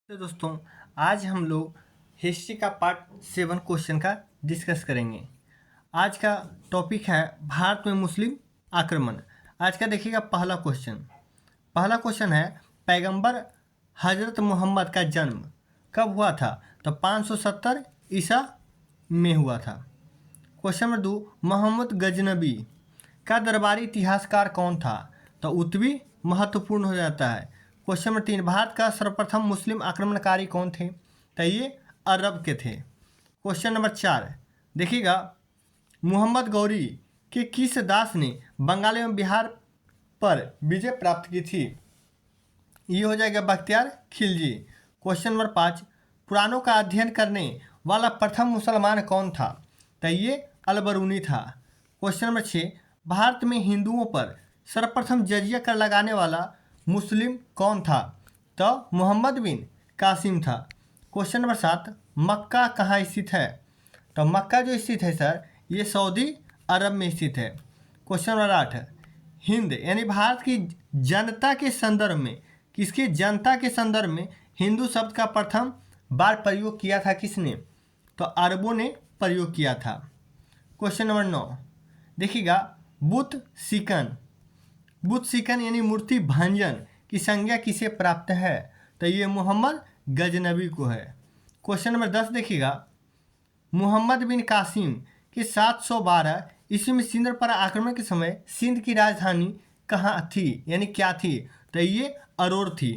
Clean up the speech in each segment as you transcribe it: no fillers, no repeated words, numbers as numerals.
तो दोस्तों, आज हम लोग हिस्ट्री का पार्ट 7 क्वेश्चन का डिस्कस करेंगे। आज का टॉपिक है भारत में मुस्लिम आक्रमण। आज का देखिएगा पहला क्वेश्चन है, पैगंबर हजरत मोहम्मद का जन्म कब हुआ था? तो 570 ईसा में हुआ था। क्वेश्चन नंबर 2, मोहम्मद गजनबी का दरबारी इतिहासकार कौन था? तो उत्वी महत्वपूर्ण हो जाता है। क्वेश्चन नंबर 3, भारत का सर्वप्रथम मुस्लिम आक्रमणकारी कौन थे? तो ये अरब के थे। क्वेश्चन नंबर 4 देखिएगा, मोहम्मद गौरी के किस दास ने बंगाल एवं बिहार पर विजय प्राप्त की थी? ये हो जाएगा बख्तियार खिलजी। क्वेश्चन नंबर 5, पुराणों का अध्ययन करने वाला प्रथम मुसलमान कौन था? तो ये अलबरूनी था। क्वेश्चन नंबर 6, भारत में हिंदुओं पर सर्वप्रथम जजिया कर लगाने वाला मुस्लिम कौन था? तो मोहम्मद बिन कासिम था। क्वेश्चन नंबर 7, मक्का कहाँ स्थित है? तो मक्का जो स्थित है सर, ये सऊदी अरब में स्थित है। क्वेश्चन नंबर 8, हिंद यानी भारत की जनता के संदर्भ में, किसके जनता के संदर्भ में हिंदू शब्द का प्रथम बार प्रयोग किया था किसने? तो अरबों ने प्रयोग किया था। क्वेश्चन नंबर 9 देखिएगा, बुत सिकन यानी मूर्ति भंजन की संज्ञा किसे प्राप्त है? तो ये मोहम्मद गजनबी को है। क्वेश्चन नंबर 10 देखिएगा, मोहम्मद बिन कासिम के 712 ईस्वी में सिंध पर आक्रमण के समय सिंध की राजधानी कहाँ थी यानी क्या थी? तो ये अरोर थी।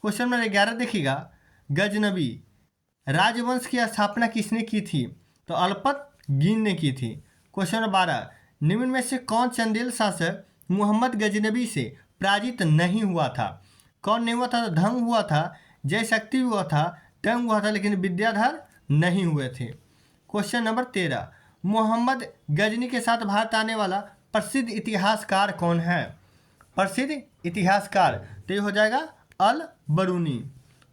क्वेश्चन नंबर 11 देखिएगा, गजनबी राजवंश की स्थापना किसने की थी? तो अलपत गिन ने की थी। क्वेश्चन नंबर 12, निम्न में से कौन चंदेल शासक मोहम्मद गजनबी से पराजित नहीं हुआ था? कौन नहीं हुआ था? तो धंग हुआ था, जय शक्ति हुआ था, दंग हुआ था, लेकिन विद्याधर नहीं हुए थे। क्वेश्चन नंबर 13, मोहम्मद गजनी के साथ भारत आने वाला प्रसिद्ध इतिहासकार कौन है? प्रसिद्ध इतिहासकार तो ये हो जाएगा अल बरूनी।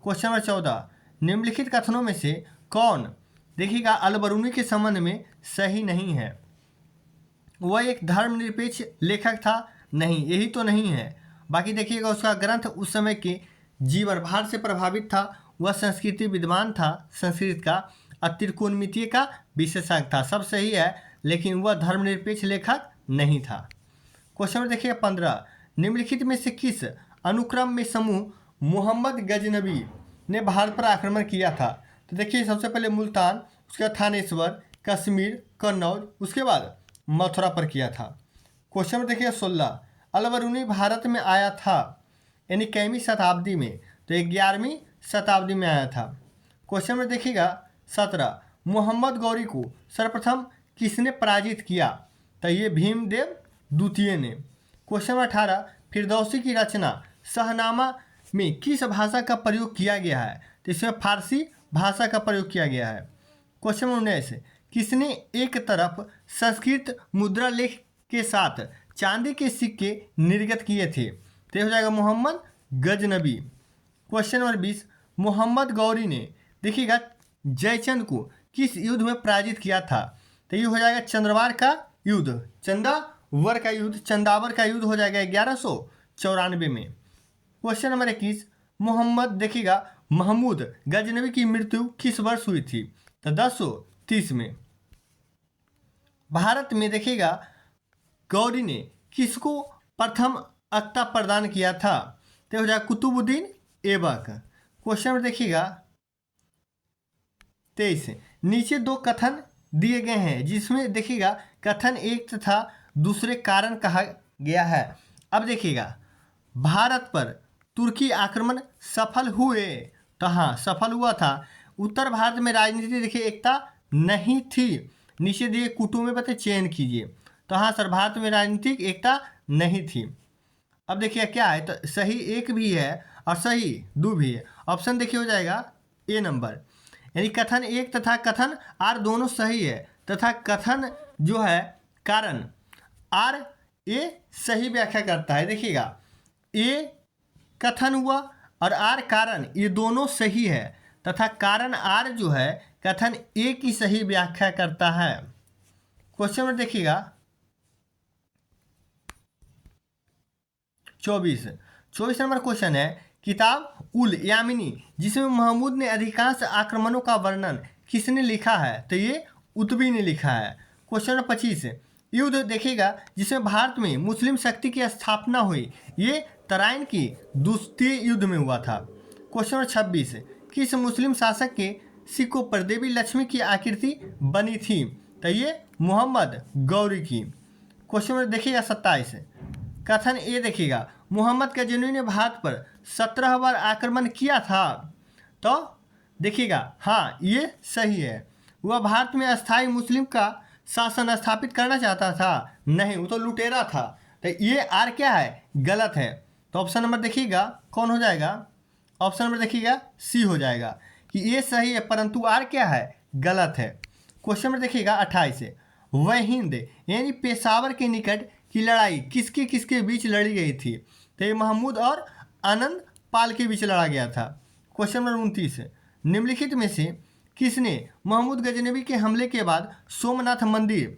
क्वेश्चन नंबर 14, निम्नलिखित कथनों में से कौन देखिएगा अल बरूनी के संबंध में सही नहीं है? वह एक धर्मनिरपेक्ष लेखक था? नहीं, यही तो नहीं है। बाकी देखिएगा, उसका ग्रंथ उस समय के जीवन भार से प्रभावित था। वह संस्कृति विद्वान था, संस्कृत का, त्रिकोणमितीय का विशेषज्ञ था। सब सही है, लेकिन वह धर्मनिरपेक्ष लेखक नहीं था। क्वेश्चन नंबर देखिए 15, निम्नलिखित में से किस अनुक्रम में समूह मोहम्मद गजनबी ने भारत पर आक्रमण किया था? तो देखिए, सबसे पहले मुल्तान, उसके बाद थानेश्वर, कश्मीर, कन्नौज, उसके बाद मथुरा पर किया था। क्वेश्चन नंबर देखिए 16, अल बरूनी भारत में आया था यानी कैवीं शताब्दी में? तो 11वीं शताब्दी में आया था। क्वेश्चन नंबर देखिएगा 17, मोहम्मद गौरी को सर्वप्रथम किसने पराजित किया? तो ये भीमदेव द्वितीय ने। क्वेश्चन नंबर 18, फिरदौसी की रचना शहनामा में किस भाषा का प्रयोग किया गया है? तो इसमें फारसी भाषा का प्रयोग किया गया है। क्वेश्चन नंबर 19, किसने एक तरफ संस्कृत मुद्रा लेख के साथ चांदी के सिक्के निर्गत किए थे? तो ये हो जाएगा मोहम्मद गजनबी। क्वेश्चन नंबर 20, मोहम्मद गौरी ने देखिएगा जयचंद को किस युद्ध में पराजित किया था? तो ये हो जाएगा चंद्रवार का युद्ध, चंदावर का युद्ध हो जाएगा 1194 में। क्वेश्चन नंबर 21, मोहम्मद देखिएगा महमूद गजनबी की मृत्यु किस वर्ष हुई थी? तो 1030 में। भारत में देखिएगा गौरी ने किसको प्रथम अक्ता प्रदान किया था? तो हो जाएगा कुतुबुद्दीन ऐबक। क्वेश्चन नंबर देखिएगा 23, नीचे दो कथन दिए गए हैं जिसमें देखिएगा कथन एक तथा दूसरे कारण कहा गया है। अब देखिएगा, भारत पर तुर्की आक्रमण सफल हुए, तो हाँ सफल हुआ था। उत्तर भारत में राजनीति देखिए एकता नहीं थी। नीचे दिए कुटुंब में बता चयन कीजिए। तो हाँ सर, भारत में राजनीतिक एकता नहीं थी। अब देखिए क्या है, तो सही एक भी है और सही दो भी है। ऑप्शन देखिए हो जाएगा ए नंबर, यानी कथन एक तथा कथन आर दोनों सही है, तथा कथन जो है कारण आर ए सही व्याख्या करता है। देखिएगा, ए कथन हुआ और आर कारण, ये दोनों सही है, तथा कारण आर जो है कथन ए की सही व्याख्या करता है। क्वेश्चन में देखिएगा 24 नंबर क्वेश्चन है, किताब उल यामिनी जिसमें महमूद ने अधिकांश आक्रमणों का वर्णन किसने लिखा है? तो ये उतबी ने लिखा है। क्वेश्चन नंबर 25 युद्ध देखिएगा जिसमें भारत में मुस्लिम शक्ति की स्थापना हुई, ये तराइन की द्वितीय युद्ध में हुआ था। क्वेश्चन नंबर 26 किस मुस्लिम शासक के सिक्कों पर देवी लक्ष्मी की आकृति बनी थी? तो ये मोहम्मद गौरी की। क्वेश्चन नंबर देखिएगा 27 कथन ए देखिएगा मोहम्मद गजनवी ने भारत पर 17 बार आक्रमण किया था। तो देखिएगा हाँ ये सही है। वह भारत में अस्थायी मुस्लिम का शासन स्थापित करना चाहता था? नहीं, वो तो लुटेरा था। तो ये आर क्या है? गलत है। तो ऑप्शन नंबर देखिएगा कौन हो जाएगा? ऑप्शन नंबर देखिएगा सी हो जाएगा कि ये सही है, परंतु आर क्या है? गलत है। क्वेश्चन नंबर देखिएगा 28 वह हिंद यानी पेशावर के निकट की लड़ाई किसके किसके बीच लड़ी गई थी? तो ये महमूद और आनंद पाल के बीच लड़ा गया था। क्वेश्चन नंबर 29 निम्नलिखित में से किसने महमूद गजनवी के हमले के बाद सोमनाथ मंदिर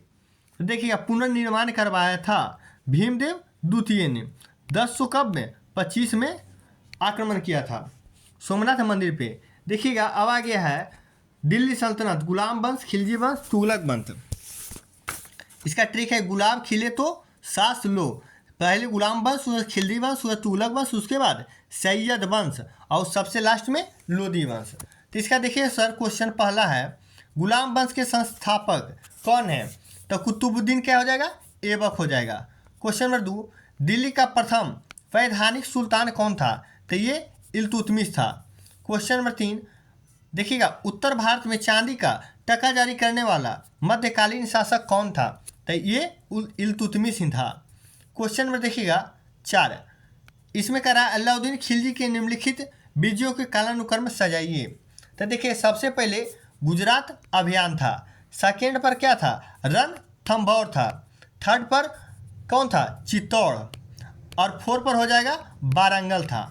देखिएगा पुनर्निर्माण करवाया था? भीमदेव द्वितीय ने। 10 कब में? 25 में आक्रमण किया था सोमनाथ मंदिर पे। देखिएगा अब आ गया है दिल्ली सल्तनत, गुलाम वंश, खिलजी वंश, तुगलक वंश। इसका ट्रिक है गुलाब खिले तो सांस लो। पहले गुलाम वंश, उसके खिलजी वंश, उसके तुगलक वंश, उसके बाद सैयद वंश और सबसे लास्ट में लोदी वंश। तो इसका देखिए सर क्वेश्चन पहला है गुलाम वंश के संस्थापक कौन है? तो कुतुबुद्दीन क्या हो जाएगा? ऐबक हो जाएगा। क्वेश्चन नंबर 2 दिल्ली का प्रथम वैधानिक सुल्तान कौन था? तो ये इल्तुतमिश था। क्वेश्चन नंबर 3 देखिएगा उत्तर भारत में चांदी का टका जारी करने वाला मध्यकालीन शासक कौन था? तो ये इल्तुतमिश ही था। क्वेश्चन नंबर देखिएगा 4 इसमें कह रहा है अलाउद्दीन खिलजी के निम्नलिखित विजयों के कालानुक्रम सजाइए। तो देखिए सबसे पहले गुजरात अभियान था, सेकेंड पर क्या था? रणथंभौर था, थर्ड पर कौन था? चित्तौड़, और 4 पर हो जाएगा वारंगल था।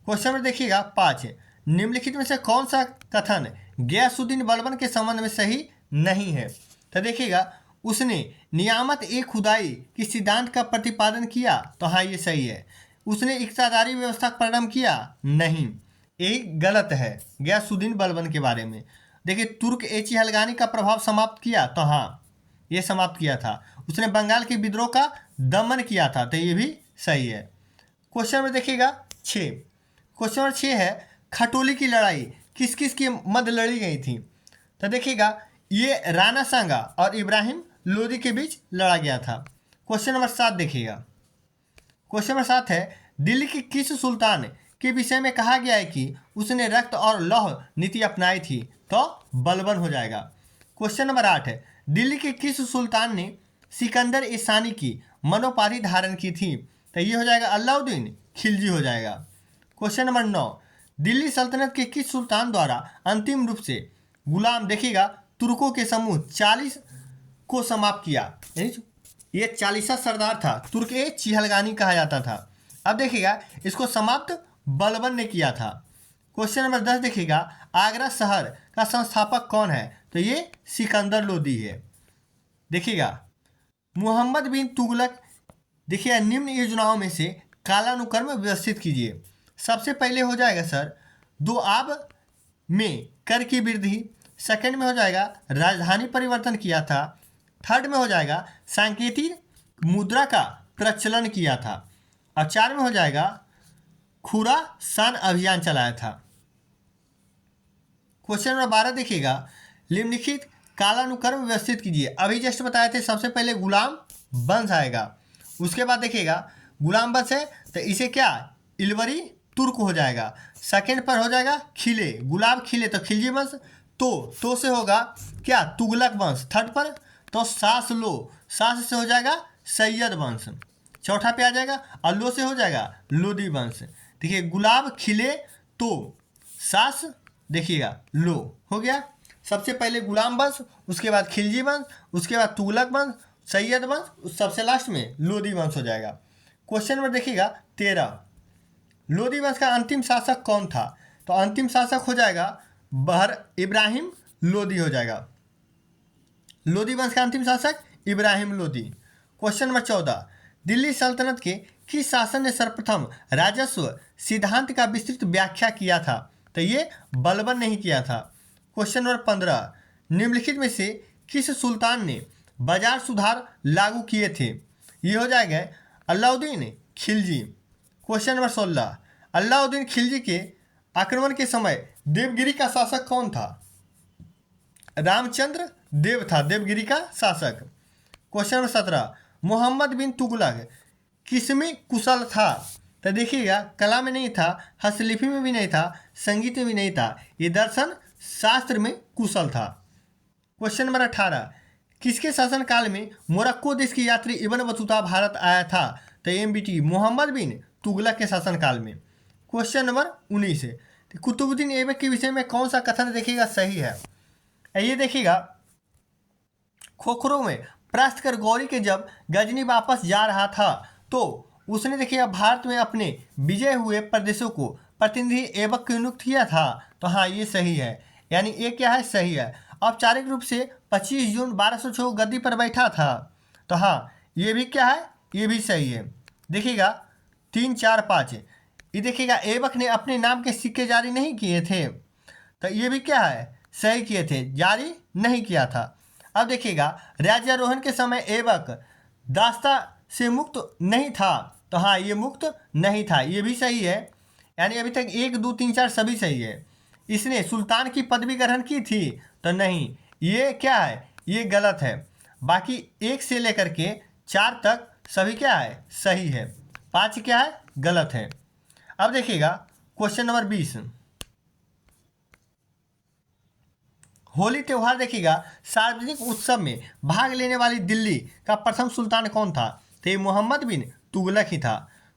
क्वेश्चन में देखिएगा 5 निम्नलिखित में से कौन सा कथन गयासुद्दीन बलबन के संबंध में सही नहीं है? तो देखिएगा उसने नियामत ए खुदाई की सिद्धांत का प्रतिपादन किया। तो हाँ ये सही है। उसने इक्तादारी व्यवस्था का प्रारंभ किया? नहीं, यही गलत है गयासुद्दीन बलबन के बारे में। देखिए तुर्क ए चिहलगानी का प्रभाव समाप्त किया? तो हाँ ये समाप्त किया था। उसने बंगाल के विद्रोह का दमन किया था? तो ये भी सही है। क्वेश्चन में देखिएगा 6 क्वेश्चन नंबर 6 है खटोली की लड़ाई किस किस के मध्य लड़ी गई थी? तो देखिएगा ये राणा सांगा और इब्राहिम लोदी के बीच लड़ा गया था। क्वेश्चन नंबर 7 देखिएगा। क्वेश्चन नंबर 7 है दिल्ली के किस सुल्तान के विषय में कहा गया है कि उसने रक्त और लौह नीति अपनाई थी? तो बलबन हो जाएगा। क्वेश्चन नंबर 8 है दिल्ली के किस सुल्तान ने सिकंदर ईसानी की मनोपाधि धारण की थी? तो ये हो जाएगा अलाउद्दीन खिलजी हो जाएगा। क्वेश्चन नंबर 9 दिल्ली सल्तनत के किस सुल्तान द्वारा अंतिम रूप से गुलाम देखिएगा तुर्कों के समूह 40 को समाप्त किया? ये 40वां सरदार था, तुर्क ए चिहलगानी कहा जाता था। अब देखिएगा इसको समाप्त बलबन ने किया था। क्वेश्चन नंबर 10 देखिएगा आगरा शहर का संस्थापक कौन है? तो ये सिकंदर लोदी है। देखिएगा मोहम्मद बिन तुगलक देखिए निम्न योजनाओं में से कालानुक्रम व्यवस्थित कीजिए। सबसे पहले हो जाएगा सर 2 आब में कर की वृद्धि, सेकंड में हो जाएगा राजधानी परिवर्तन किया था, थर्ड में हो जाएगा सांकेतिक मुद्रा का प्रचलन किया था, और 4 में हो जाएगा खुरासान अभियान चलाया था। क्वेश्चन नंबर 12 देखिएगा निम्नलिखित कालानुक्रम व्यवस्थित कीजिए। अभी जस्ट बताए थे सबसे पहले गुलाम वंश आएगा, उसके बाद देखिएगा गुलाम वंश है तो इसे क्या इलवरी तुर्क हो जाएगा, सेकंड पर हो जाएगा खिले गुलाब खिले तो खिलजी वंश, तो से होगा क्या तुगलक वंश, थर्ड पर तो सास लो सास से हो जाएगा सैयद वंश, चौथा पे आ जाएगा अल्लो से हो जाएगा लोदी वंश। देखिए गुलाब खिले तो सास देखिएगा लो हो गया। सबसे पहले गुलाम वंश, उसके बाद खिलजी वंश, उसके बाद तुगलक वंश, सैयद वंश, सबसे लास्ट में लोदी वंश हो जाएगा। क्वेश्चन नंबर देखिएगा 13 लोदी वंश का अंतिम शासक कौन था? तो अंतिम शासक हो जाएगा बहर इब्राहिम लोदी हो जाएगा। लोदी वंश का अंतिम शासक इब्राहिम लोदी। क्वेश्चन नंबर 14 दिल्ली सल्तनत के किस शासन ने सर्वप्रथम राजस्व सिद्धांत का विस्तृत व्याख्या किया था? तो ये बलबन नहीं किया था। क्वेश्चन नंबर 15, निम्नलिखित में से किस सुल्तान ने बाजार सुधार लागू किए थे? ये हो जाएगा अलाउद्दीन खिलजी। क्वेश्चन नंबर 16, अलाउद्दीन खिलजी के आक्रमण के समय देवगिरी का शासक कौन था? रामचंद्र देव था देवगिरी का शासक। क्वेश्चन नंबर 17, मोहम्मद बिन तुगलक किसमें कुशल था? तो देखिएगा, कला में नहीं था, हस्तलिपि में भी नहीं था, संगीत में भी नहीं था, ये दर्शन शास्त्र में कुशल था। क्वेश्चन नंबर 18, किसके शासनकाल में मोरक्को देश की यात्री इब्न बतूता भारत आया था? तो MBT मोहम्मद बिन तुगलक के शासनकाल में। क्वेश्चन नंबर 19, तो कुतुबुद्दीन ऐबक के विषय में कौन सा कथन देखिएगा सही है? ये देखिएगा, खोखरो में परास्त कर गौरी के जब गजनी वापस जा रहा था तो उसने देखिएगा भारत में अपने विजय हुए प्रदेशों को प्रतिनिधि ऐबक को नियुक्त किया था। तो हाँ, ये सही है, यानी ये क्या है, सही है। औपचारिक रूप से 25 जून 1206 गद्दी पर बैठा था। तो हाँ, ये भी क्या है, ये भी सही है। देखिएगा 3, 4, 5, ये देखिएगा ऐबक ने अपने नाम के सिक्के जारी नहीं किए थे। तो ये भी क्या है, सही किए थे, जारी नहीं किया था। अब देखिएगा, राज्यारोहण के समय ऐबक दास्ता से मुक्त नहीं था। तो हाँ, ये मुक्त नहीं था, ये भी सही है, यानी अभी तक 1, 2, 3, 4 सभी सही है। इसने सुल्तान की पदवी ग्रहण की थी? तो नहीं, ये क्या है, ये गलत है। बाकी 1 से लेकर के 4 तक सभी क्या है, सही है। 5 क्या है, गलत है। अब देखिएगा क्वेश्चन नंबर 20, होली त्यौहार देखिएगा, सार्वजनिक उत्सव में भाग लेने वाली दिल्ली का प्रथम सुल्तान कौन था? तो ये मोहम्मद बिन तुगलक ही था।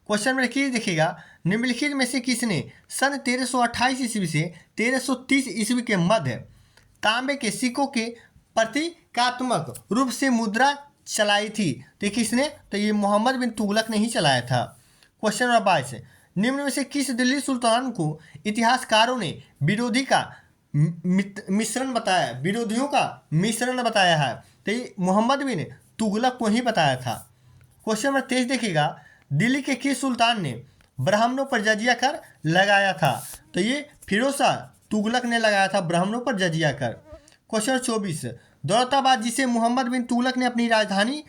क्वेश्चन नंबर 21 देखिएगा, निम्नलिखित में से किसने सन 1328 ईस्वी से 1330 ईस्वी के मध्य तांबे के सिक्कों के प्रतीकात्मक रूप से मुद्रा चलाई थी? तो किसने? तो ये मोहम्मद बिन तुगलक ने ही चलाया था। क्वेश्चन नंबर 22, निम्न में से किस दिल्ली सुल्तान को इतिहासकारों ने विरोधी का मिश्रण बताया, विरोधियों का मिश्रण बताया है? तो ये मोहम्मद बिन तुगलक को ही बताया था। क्वेश्चन नंबर 23 देखिएगा, दिल्ली के किस सुल्तान ने ब्राह्मणों पर जजिया कर लगाया था? तो ये फिरोज शाह तुगलक ने लगाया था ब्राह्मणों पर जजिया कर। क्वेश्चन 24, दौलताबाद जिसे मोहम्मद बिन तुगलक ने अपनी राजधानी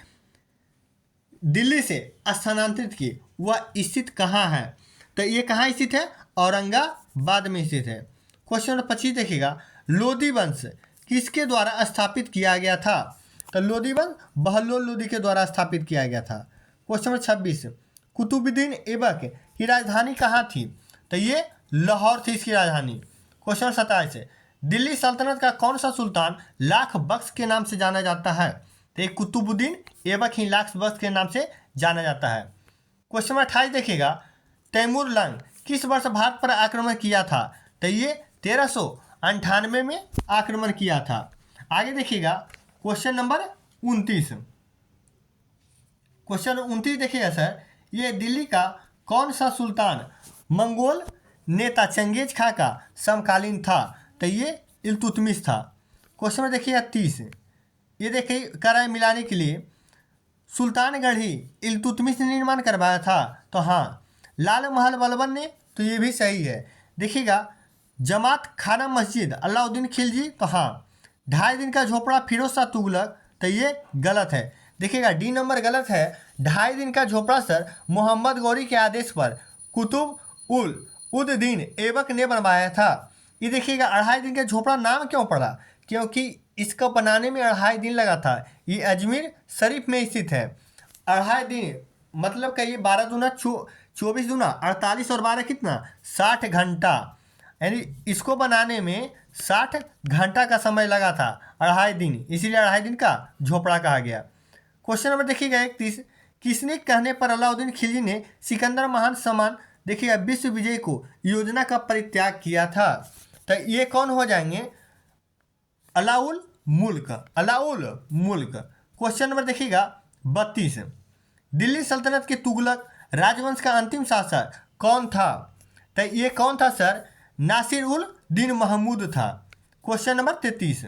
दिल्ली से स्थानांतरित की, वह स्थित कहाँ है? तो ये कहाँ स्थित है? औरंगाबाद में स्थित है। क्वेश्चन नंबर 25 देखिएगा, लोदी वंश किसके द्वारा स्थापित किया गया था? तो लोदी वंश बहलोल लोदी के द्वारा स्थापित किया गया था। क्वेश्चन नंबर 26, कुतुबुद्दीन ऐबक की राजधानी कहाँ थी? तो ये लाहौर थी इसकी राजधानी। क्वेश्चन नंबर 27, दिल्ली सल्तनत का कौन सा सुल्तान लाख बख्श के नाम से जाना जाता है? तो ये कुतुबुद्दीन ऐबक ही लाख बख्श के नाम से जाना जाता है। क्वेश्चन नंबर 28 देखिएगा, तैमूर लंग किस वर्ष भारत पर आक्रमण किया था? तो ये 1398 में आक्रमण किया था। आगे देखिएगा क्वेश्चन नंबर 29, क्वेश्चन 29 देखिएगा सर, ये दिल्ली का कौन सा सुल्तान मंगोल नेता चंगेज खां का समकालीन था? तो ये इल्तुतमिश था। क्वेश्चन नंबर देखिएगा 30, ये देखिए कराए मिलाने के लिए सुल्तानगढ़ी इल्तुतमिश ने निर्माण करवाया था। तो हाँ, लाल महल बलबन ने, तो ये भी सही है। देखिएगा जमात खाना मस्जिद अलाउद्दीन खिलजी, तो हाँ। 2.5 दिन का झोपड़ा फिरोज शाह तुगलक, तो ये गलत है। देखिएगा डी नंबर गलत है। 2.5 दिन का झोपड़ा सर मोहम्मद गौरी के आदेश पर कुतुब उल उद-दीन ऐबक ने बनवाया था। ये देखिएगा 2.5 दिन का झोपड़ा नाम क्यों पड़ा? क्योंकि इसको बनाने में 2.5 दिन लगा था। ये अजमेर शरीफ में स्थित है। 2.5 दिन मतलब कहिए 12 दूना 24 दूना 48 और 12 कितना 60 घंटा, यानी इसको बनाने में 60 घंटा का समय लगा था, 2.5 दिन, इसीलिए 2.5 दिन का झोपड़ा कहा गया। क्वेश्चन नंबर देखिएगा 31, किसने कहने पर अलाउद्दीन खिलजी ने सिकंदर महान समान देखिएगा विश्व विजय को योजना का परित्याग किया था? तो ये कौन हो जाएंगे? अलाउल मुल्क, अलाउल मुल्क। क्वेश्चन नंबर देखिएगा 32, दिल्ली सल्तनत के तुगलक राजवंश का अंतिम शासक कौन था? तो ये कौन था सर? नासिर उल दीन महमूद था। क्वेश्चन नंबर 33,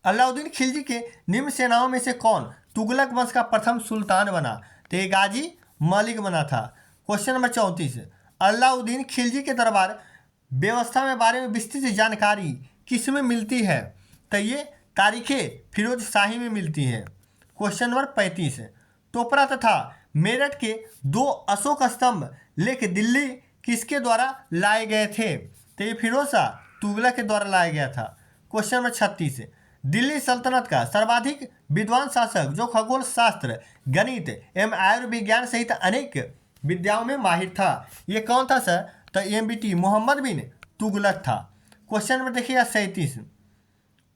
अलाउद्दीन खिलजी के निम्न सेनाओं में से कौन तुगलक वंश का प्रथम सुल्तान बना? तो ये गाजी मलिक बना था। क्वेश्चन नंबर 34, अलाउद्दीन खिलजी के दरबार व्यवस्था में बारे में विस्तृत जानकारी किस में मिलती है? तो ये तारीख फिरोज शाही में मिलती है। क्वेश्चन नंबर 35, टोपरा तथा मेरठ के 2 अशोक स्तंभ लेके दिल्ली किसके द्वारा लाए गए थे? तो ये फिरोज शाह तुगलक के द्वारा लाया गया था। क्वेश्चन नंबर 36, दिल्ली सल्तनत का सर्वाधिक विद्वान शासक जो खगोल शास्त्र, गणित एवं आयुर्विज्ञान सहित अनेक विद्याओं में माहिर था, ये कौन था सर? तो MBT मोहम्मद बिन तुगलक था। क्वेश्चन नंबर देखिएगा 37,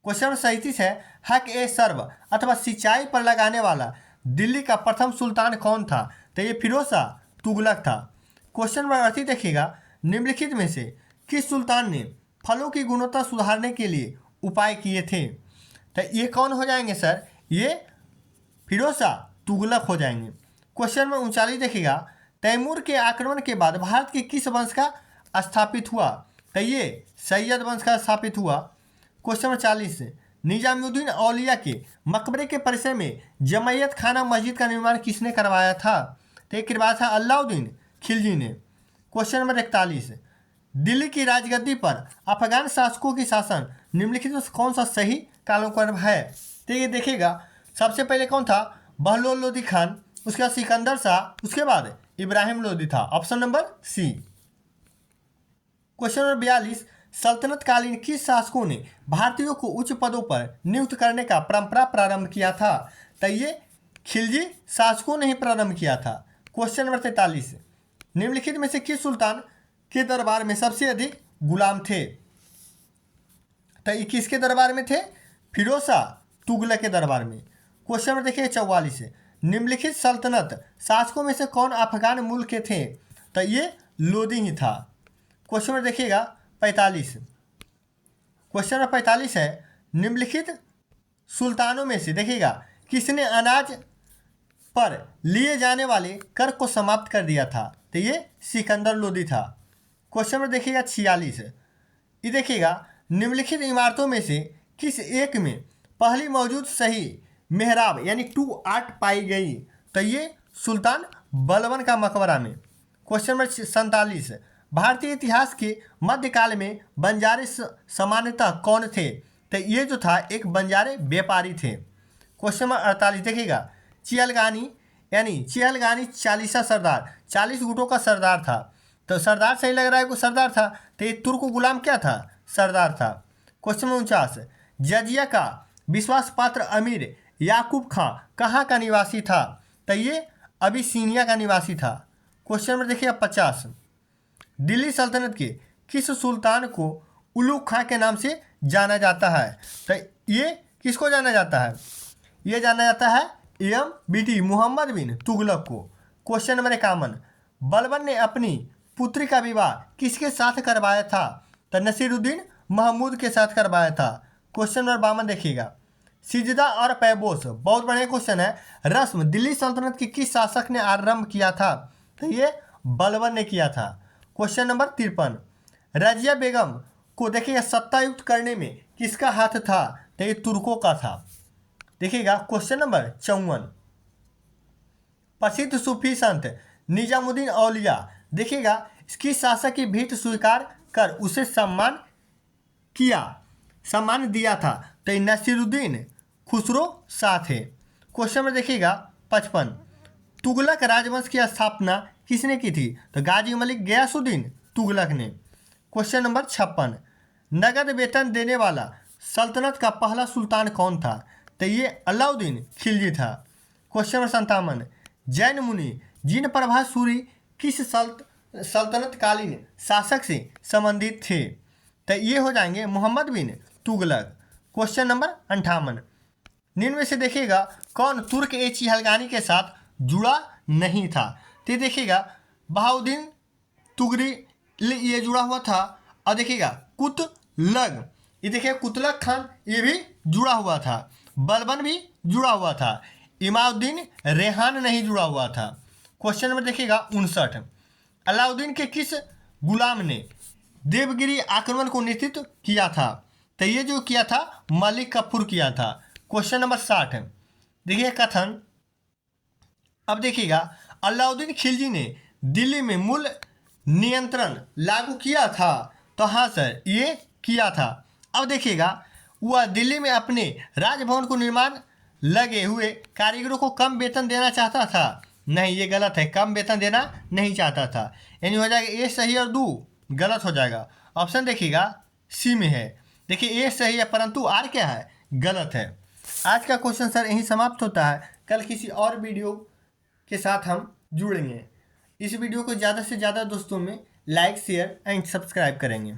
क्वेश्चन नंबर 37 है, हक ए सर्व अथवा सिंचाई पर लगाने वाला दिल्ली का प्रथम सुल्तान कौन था? तो ये फिरोज शाह तुगलक था। क्वेश्चन नंबर 38 देखिएगा, निम्नलिखित में से किस सुल्तान ने फलों की गुणवत्ता सुधारने के लिए उपाय किए थे? तो ये कौन हो जाएंगे सर? ये फिरोज शाह तुगलक हो जाएंगे। क्वेश्चन नंबर 39 देखिएगा, तैमूर के आक्रमण के बाद भारत के किस वंश का स्थापित हुआ? तो ये सैयद वंश का स्थापित हुआ। क्वेश्चन नंबर 40, निजामुद्दीन औलिया के मकबरे के परिसर में जमैयत खाना मस्जिद का निर्माण किसने करवाया था? तो ये करवाया था अलाउद्दीन खिलजी ने। क्वेश्चन नंबर 41, दिल्ली की राजगद्दी पर अफगान शासकों की शासन निम्नलिखित में कौन सा सही कालक्रम है? तो ये देखिएगा, सबसे पहले कौन था? बहलोल लोदी खान, उसके बाद सिकंदर शाह, उसके बाद इब्राहिम लोदी था। Option number C. Question number 42, सल्तनत कालीन किस शासकों ने भारतीयों को उच्च पदों पर नियुक्त करने का परंपरा प्रारंभ किया था? तो ये खिलजी शासकों ने ही प्रारंभ किया था। क्वेश्चन नंबर 43, निम्नलिखित में से किस सुल्तान के दरबार में सबसे अधिक गुलाम थे? तो ये किसके दरबार में थे? फिरोज शाह तुगलक के दरबार में। क्वेश्चन नंबर देखिए 44, निम्नलिखित सल्तनत शासकों में से कौन अफगान मूल के थे? तो ये लोदी ही था। क्वेश्चन नंबर देखिएगा 45, क्वेश्चन नंबर 45 है, निम्नलिखित सुल्तानों में से देखिएगा किसने अनाज पर लिए जाने वाले कर को समाप्त कर दिया था? तो ये सिकंदर लोदी था। क्वेश्चन नंबर देखिएगा 46, ये देखिएगा निम्नलिखित इमारतों में से किस एक में पहली मौजूद सही मेहराब यानी 2 आर्ट पाई गई? तो ये सुल्तान बलबन का मकबरा में। क्वेश्चन नंबर 47, भारतीय इतिहास के मध्यकाल में बंजारे सामान्यतः कौन थे? तो ये जो था एक बंजारे व्यापारी थे। क्वेश्चन नंबर 48 देखिएगा, चिहलगानी यानी चिहलगानी 40 सरदार, 40 गुटों का सरदार था। तो सरदार सही लग रहा है, को सरदार था, तो ये तुर्क गुलाम क्या था? सरदार था। क्वेश्चन नंबर 49, जजिया का विश्वास पात्र अमीर याकूब खां कहाँ का निवासी था? तो ये अबिसीनिया का निवासी था। क्वेश्चन नंबर देखिए 50, दिल्ली सल्तनत के किस सुल्तान को उलूग खां के नाम से जाना जाता है? तो ये किसको जाना जाता है? ये जाना जाता है MBT मोहम्मद बिन तुगलक को। क्वेश्चन नंबर 51, बलबन ने अपनी पुत्री का विवाह किसके साथ करवाया था? तो नसीरुद्दीन महमूद के साथ करवाया था। क्वेश्चन नंबर 52 देखिएगा, सिजदा और पैबोस, बहुत बढ़िया क्वेश्चन है, रस्म दिल्ली सल्तनत के किस शासक ने आरंभ किया था? तो ये बलबन ने किया था। क्वेश्चन नंबर 53, रजिया बेगम को देखिएगा सत्तायुक्त करने में किसका हाथ था? तो ये तुर्कों का था। देखिएगा क्वेश्चन नंबर 54, प्रसिद्ध सूफी संत निजामुद्दीन औलिया देखिएगा इसकी शासक की भेंट स्वीकार कर उसे सम्मान दिया था? तो नसीरुद्दीन खुसरो शाह थे। क्वेश्चन में देखिएगा 55, तुगलक राजवंश की स्थापना किसने की थी? तो गाजी मलिक गयासुद्दीन तुगलक ने। क्वेश्चन नंबर 56, नगद वेतन देने वाला सल्तनत का पहला सुल्तान कौन था? तो ये अलाउद्दीन खिलजी था। क्वेश्चन नंबर 57, जैन मुनि जिन प्रभा सूरी किस सल्तनत कालीन शासक से संबंधित थे? तो ये हो जाएंगे मोहम्मद बिन तुगलक। क्वेश्चन नंबर 58, निम्न में से देखिएगा कौन तुर्क ए चिहलगानी के साथ जुड़ा नहीं था? तो देखिएगा बहाउद्दीन तुगरी ये जुड़ा हुआ था, और देखिएगा कुतलग, ये देखिए कुतलग खान ये भी जुड़ा हुआ था, बलबन भी जुड़ा हुआ था, इमाउद्दीन रेहान नहीं जुड़ा हुआ था। क्वेश्चन नंबर देखिएगा 59, अलाउद्दीन के किस गुलाम ने देवगिरी आक्रमण को नेतृत्व किया था? तो ये जो किया था मलिक कफूर किया था। क्वेश्चन नंबर 60, देखिए कथन, अब देखिएगा, अलाउद्दीन खिलजी ने दिल्ली में मूल नियंत्रण लागू किया था। तो हाँ सर, ये किया था। अब देखिएगा, वह दिल्ली में अपने राजभवन को निर्माण लगे हुए कारीगरों को कम वेतन देना चाहता था। नहीं, ये गलत है, कम वेतन देना नहीं चाहता था। यानी हो जाएगा ए सही और दू गलत हो जाएगा। ऑप्शन देखिएगा सी में है। देखिए ए सही है परंतु आर क्या है, गलत है। आज का क्वेश्चन सर यहीं समाप्त होता है। कल किसी और वीडियो के साथ हम जुड़ेंगे। इस वीडियो को ज़्यादा से ज़्यादा दोस्तों में लाइक, शेयर एंड सब्सक्राइब करेंगे।